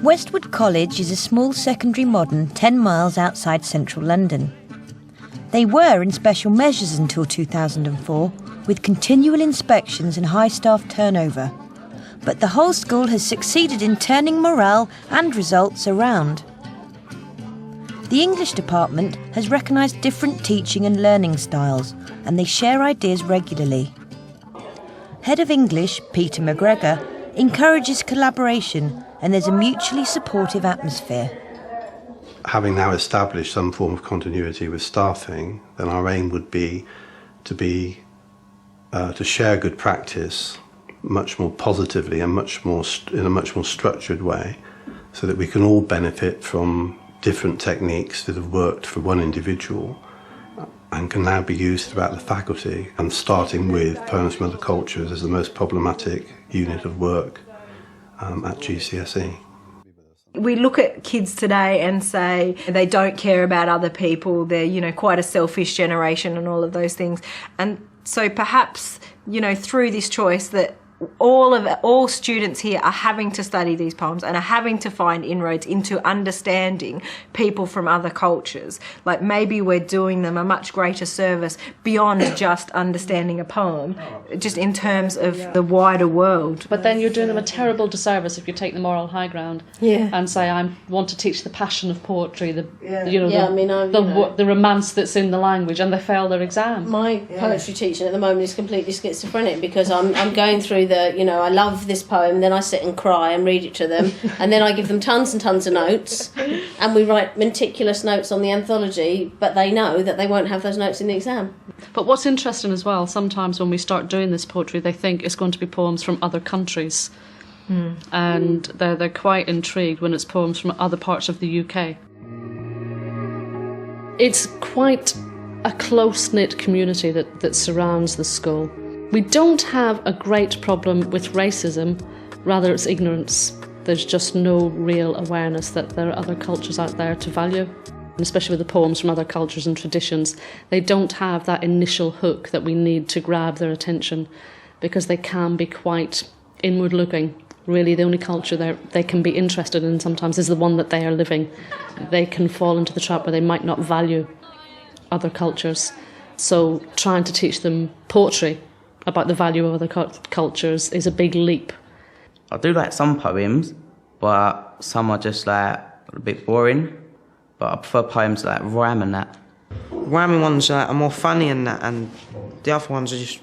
Westwood College is a small secondary modern 10 miles outside central London. They were in special measures until 2004, with continual inspections and high staff turnover. But the whole school has succeeded in turning morale and results around. The English department has recognised different teaching and learning styles, and they share ideas regularly. Head of English, Peter McGregor, encourages collaboration, and there's a mutually supportive atmosphere. Having now established some form of continuity with staffing, then our aim would be to share good practice much more positively and in a much more structured way, so that we can all benefit from different techniques that have worked for one individual and can now be used throughout the faculty, and starting with poems from other cultures as the most problematic unit of work at GCSE. We look at kids today and say they don't care about other people, they're, quite a selfish generation and all of those things. And so perhaps, through this choice that all students here are having to study these poems and are having to find inroads into understanding people from other cultures. Like maybe we're doing them a much greater service beyond just understanding a poem, just in terms of the wider world. But then you're doing them a terrible disservice if you take the moral high ground and say, I want to teach the passion of poetry, the romance that's in the language, and they fail their exam. My poetry teaching at the moment is completely schizophrenic, because I'm going through I love this poem, then I sit and cry and read it to them, and then I give them tons and tons of notes, and we write meticulous notes on the anthology, but they know that they won't have those notes in the exam. But what's interesting as well, sometimes when we start doing this poetry, they think it's going to be poems from other countries, and they're quite intrigued when it's poems from other parts of the UK. It's quite a close-knit community that surrounds the school. We don't have a great problem with racism, rather it's ignorance. There's just no real awareness that there are other cultures out there to value. And especially with the poems from other cultures and traditions, they don't have that initial hook that we need to grab their attention, because they can be quite inward-looking. Really, the only culture they can be interested in sometimes is the one that they are living. They can fall into the trap where they might not value other cultures. So trying to teach them poetry about the value of other cultures is a big leap. I do like some poems, but some are just like a bit boring. But I prefer poems like rhyme and that. Rhyming ones are more funny and that, and the other ones are just...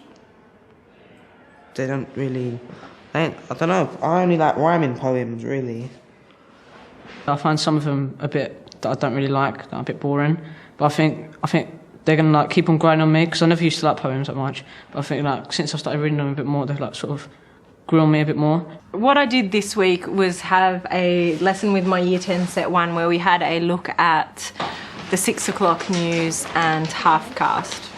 They don't really... I don't know, I only like rhyming poems, really. I find some of them a bit that I don't really like, that are a bit boring. But I think they're going to keep on growing on me, because I never used to like poems that much. But I think since I started reading them a bit more, they've sort of grew on me a bit more. What I did this week was have a lesson with my Year 10 Set 1 where we had a look at the 6 o'clock news and Half-Caste.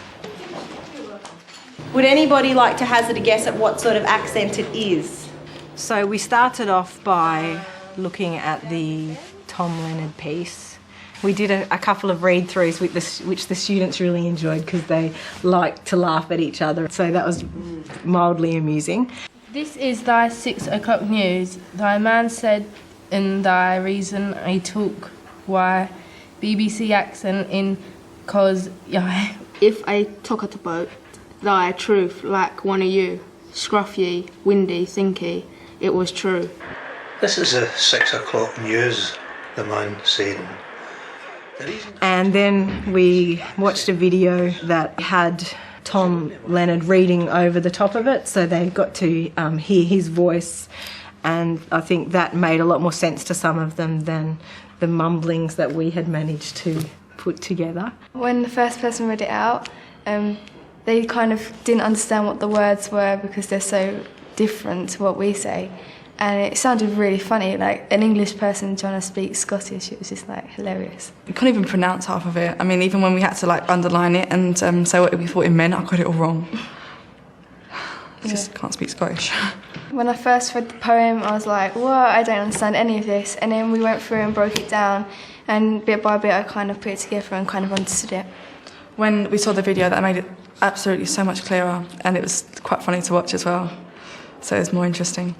Would anybody like to hazard a guess at what sort of accent it is? So we started off by looking at the Tom Leonard piece. We did a couple of read-throughs which the students really enjoyed, because they like to laugh at each other. So that was mildly amusing. This is thy 6 o'clock news. Thy man said in thy reason I took why BBC accent in cause if I talk at about thy truth like one of you, scruffy, windy, thinky, it was true. This is a 6 o'clock news, the man said. And then we watched a video that had Tom Leonard reading over the top of it, so they got to hear his voice, and I think that made a lot more sense to some of them than the mumblings that we had managed to put together. When the first person read it out, they kind of didn't understand what the words were, because they're so different to what we say. And it sounded really funny, like an English person trying to speak Scottish. It was just hilarious. We couldn't even pronounce half of it. I mean, even when we had to underline it and say what we thought it meant, I got it all wrong. I just can't speak Scottish. When I first read the poem, I was like, what? I don't understand any of this. And then we went through and broke it down, and bit by bit I kind of put it together and kind of understood it. When we saw the video, that made it absolutely so much clearer, and it was quite funny to watch as well. So it was more interesting.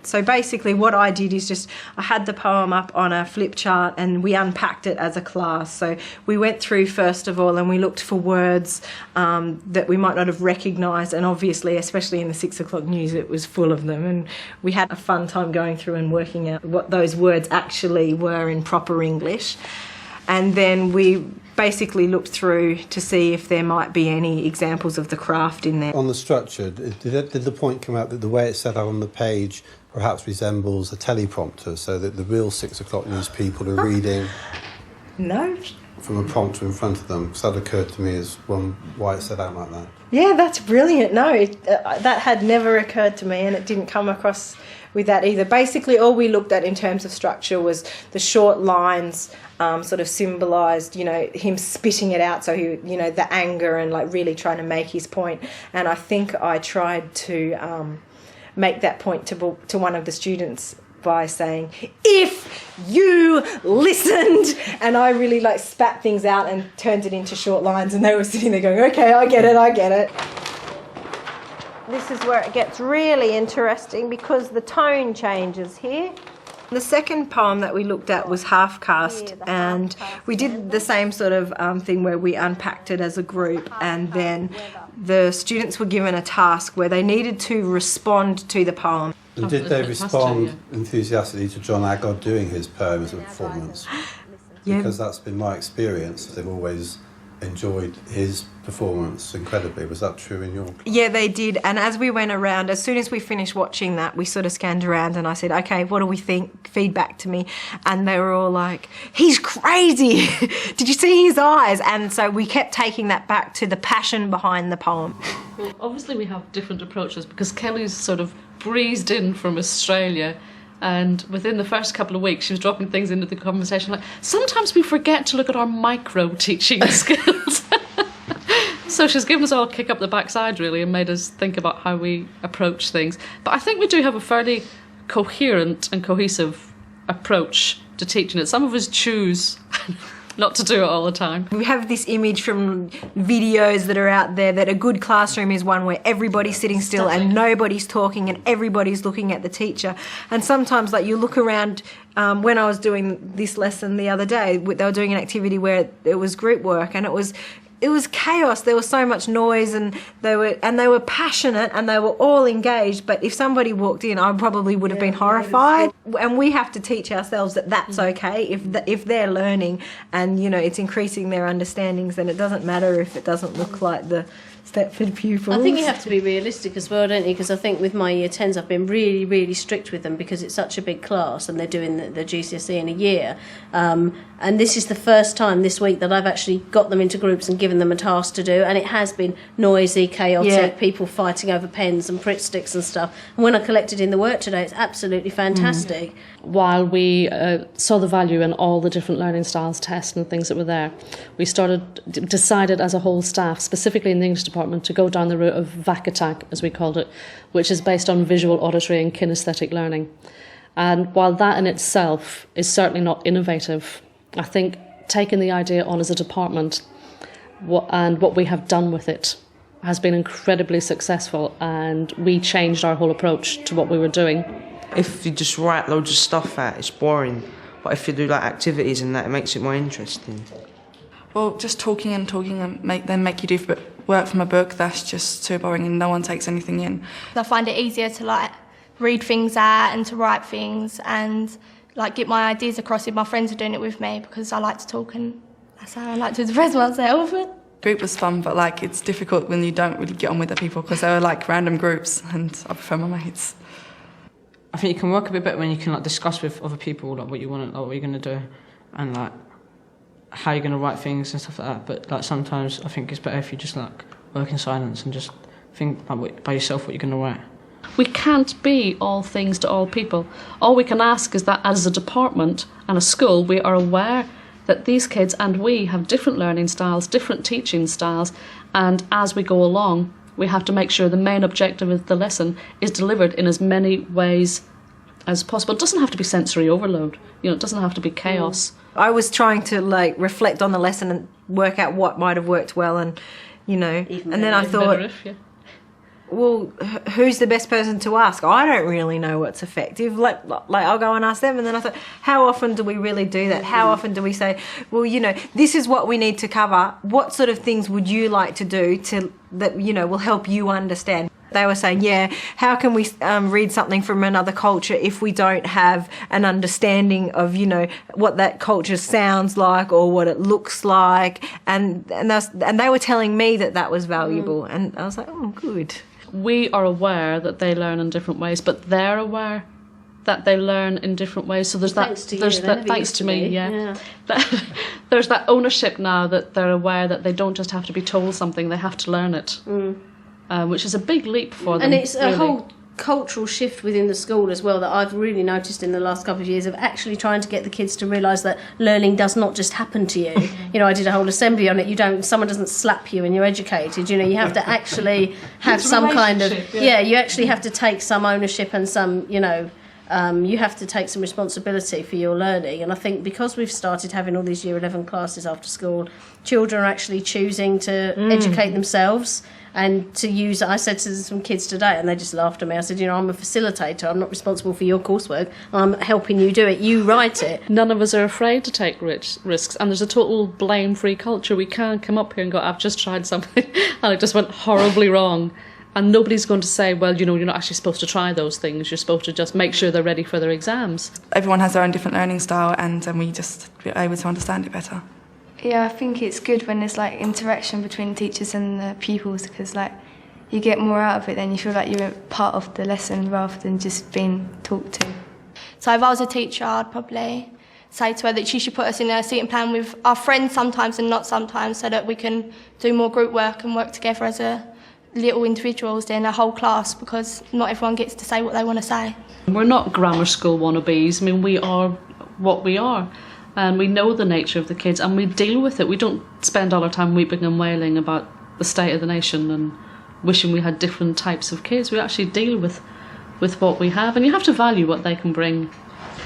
So basically what I did is I had the poem up on a flip chart and we unpacked it as a class. So we went through first of all and we looked for words that we might not have recognised, and obviously, especially in the 6 o'clock news, it was full of them, and we had a fun time going through and working out what those words actually were in proper English. And then we basically looked through to see if there might be any examples of the craft in there. On the structure, did the point come out that the way it's set out on the page perhaps resembles a teleprompter, so that the real 6 o'clock news people are reading No. from a prompter in front of them? Because that occurred to me as one why it's set out like that. Yeah, that's brilliant. No, that had never occurred to me, and it didn't come across with that either. Basically, all we looked at in terms of structure was the short lines sort of symbolised, him spitting it out, so he, the anger and like really trying to make his point. And I think I tried to make that point to one of the students by saying, if you listened, and I really like spat things out and turned it into short lines, and they were sitting there going, okay, I get it. This is where it gets really interesting because the tone changes here. The second poem that we looked at was Half Caste, and we did the same sort of thing where we unpacked it as a group, and then the students were given a task where they needed to respond to the poem. And did they respond enthusiastically to John Agard doing his poem as a performance? Yeah. Because that's been my experience. They've always enjoyed his performance incredibly. Was that true in your class? Yeah, they did. And as we went around, as soon as we finished watching that, we sort of scanned around and I said, okay, what do we think? Feedback to me. And they were all like, he's crazy. Did you see his eyes? And so we kept taking that back to the passion behind the poem. Well, obviously we have different approaches because Kelly's sort of breezed in from Australia, and within the first couple of weeks she was dropping things into the conversation like, sometimes we forget to look at our micro teaching skills. So she's given us all a kick up the backside really and made us think about how we approach things. But I think we do have a fairly coherent and cohesive approach to teaching it. Some of us choose not to do it all the time. We have this image from videos that are out there that a good classroom is one where everybody's sitting still and nobody's talking and everybody's looking at the teacher. And sometimes, like, you look around, when I was doing this lesson the other day, they were doing an activity where it was group work, and it was chaos. There was so much noise, and they were passionate and they were all engaged. But if somebody walked in, I probably would have been horrified. And we have to teach ourselves that that's okay. If they're learning and it's increasing their understandings, then it doesn't matter if it doesn't look like the Stepford pupils. I think you have to be realistic as well, don't you? Because I think with my year 10s I've been really, really strict with them because it's such a big class and they're doing the GCSE in a year. And this is the first time this week that I've actually got them into groups and given them a task to do, and it has been noisy, chaotic, people fighting over pens and Pritt sticks and stuff. And when I collected in the work today, it's absolutely fantastic. While we saw the value in all the different learning styles tests and things that were there, we decided as a whole staff, specifically in the English department, to go down the route of VAC attack, as we called it, which is based on visual, auditory and kinesthetic learning. And while that in itself is certainly not innovative, I think taking the idea on as a department and what we have done with it has been incredibly successful, and we changed our whole approach to what we were doing. If you just write loads of stuff out, it's boring. But if you do like activities and that, it makes it more interesting. Well, just talking and make you do work from a book, that's just too boring and no one takes anything in. I find it easier to read things out and to write things and get my ideas across if my friends are doing it with me, because I like to talk and that's how I like to express myself. Group was fun, but it's difficult when you don't really get on with the people because they were random groups and I prefer my mates. I think you can work a bit better when you can discuss with other people what you want, what you're going to do, and how you're going to write things and stuff like that. But sometimes I think it's better if you just work in silence and just think by yourself what you're going to write. We can't be all things to all people. All we can ask is that as a department and a school, we are aware that these kids and we have different learning styles, different teaching styles, and as we go along, we have to make sure the main objective of the lesson is delivered in as many ways as possible. It doesn't have to be sensory overload. It doesn't have to be chaos. I was trying to reflect on the lesson and work out what might have worked well, and and then I thought, well, who's the best person to ask? I don't really know what's effective. Like I'll go and ask them, and then I thought, how often do we really do that? How often do we say, well, you know, this is what we need to cover. What sort of things would you like to do that, you know, will help you understand? They were saying, yeah, how can we read something from another culture if we don't have an understanding of, you know, what that culture sounds like or what it looks like? And they were telling me that was valuable. And I was like, oh, good. We are aware that they learn in different ways, but they're aware that they learn in different ways. So there's thanks to me, yeah. There's that ownership now that they're aware that they don't just have to be told something, they have to learn it. Which is a big leap for them. And it's a whole cultural shift within the school as well that I've really noticed in the last couple of years of actually trying to get the kids to realise that learning does not just happen to you. You know, I did a whole assembly on it. Someone doesn't slap you when you're educated. You know, you have to actually have some kind of... Yeah, you actually have to take some ownership and some, you know... you have to take some responsibility for your learning, and I think because we've started having all these Year 11 classes after school, children are actually choosing to educate themselves and to use. I said to some kids today, and they just laughed at me. I said, you know, I'm a facilitator. I'm not responsible for your coursework. I'm helping you do it. You write it. None of us are afraid to take risks, and there's a total blame-free culture. We can't come up here and go, I've just tried something and it just went horribly wrong. And nobody's going to say, well, you know, you're not actually supposed to try those things. You're supposed to just make sure they're ready for their exams. Everyone has their own different learning style, and we just are able to understand it better. Yeah, I think it's good when there's like interaction between teachers and the pupils, because like you get more out of it, then you feel like you're part of the lesson rather than just being talked to. So if I was a teacher, I'd probably say to her that she should put us in a seating plan with our friends sometimes and not sometimes, so that we can do more group work and work together as little individuals in a whole class, because not everyone gets to say what they want to say. We're not grammar school wannabes. I mean, we are what we are, and we know the nature of the kids, and we deal with it. We don't spend all our time weeping and wailing about the state of the nation and wishing we had different types of kids. We actually deal with what we have, and you have to value what they can bring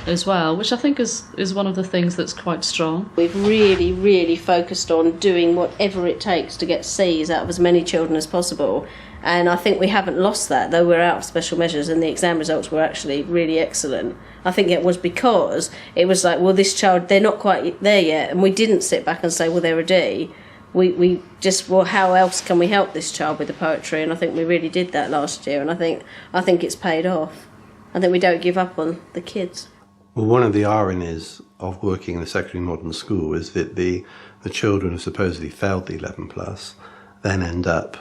as well, which I think is one of the things that's quite strong. We've really, really focused on doing whatever it takes to get C's out of as many children as possible, and I think we haven't lost that, though we're out of special measures and the exam results were actually really excellent. I think it was because it was like, well, this child, they're not quite there yet, and we didn't sit back and say, well, they're a D. We just, well, how else can we help this child with the poetry? And I think we really did that last year, and I think it's paid off. I think we don't give up on the kids. Well, one of the ironies of working in a secondary modern school is that the children who supposedly failed the 11 plus then end up,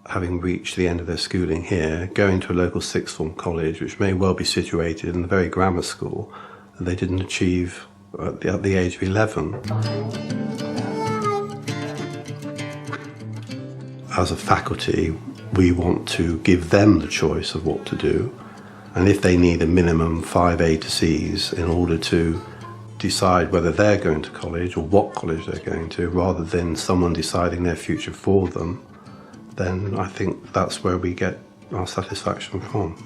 having reached the end of their schooling here, going to a local sixth form college, which may well be situated in the very grammar school that they didn't achieve at the age of 11. As a faculty, we want to give them the choice of what to do. And if they need a minimum 5 A to C's in order to decide whether they're going to college or what college they're going to, rather than someone deciding their future for them, then I think that's where we get our satisfaction from.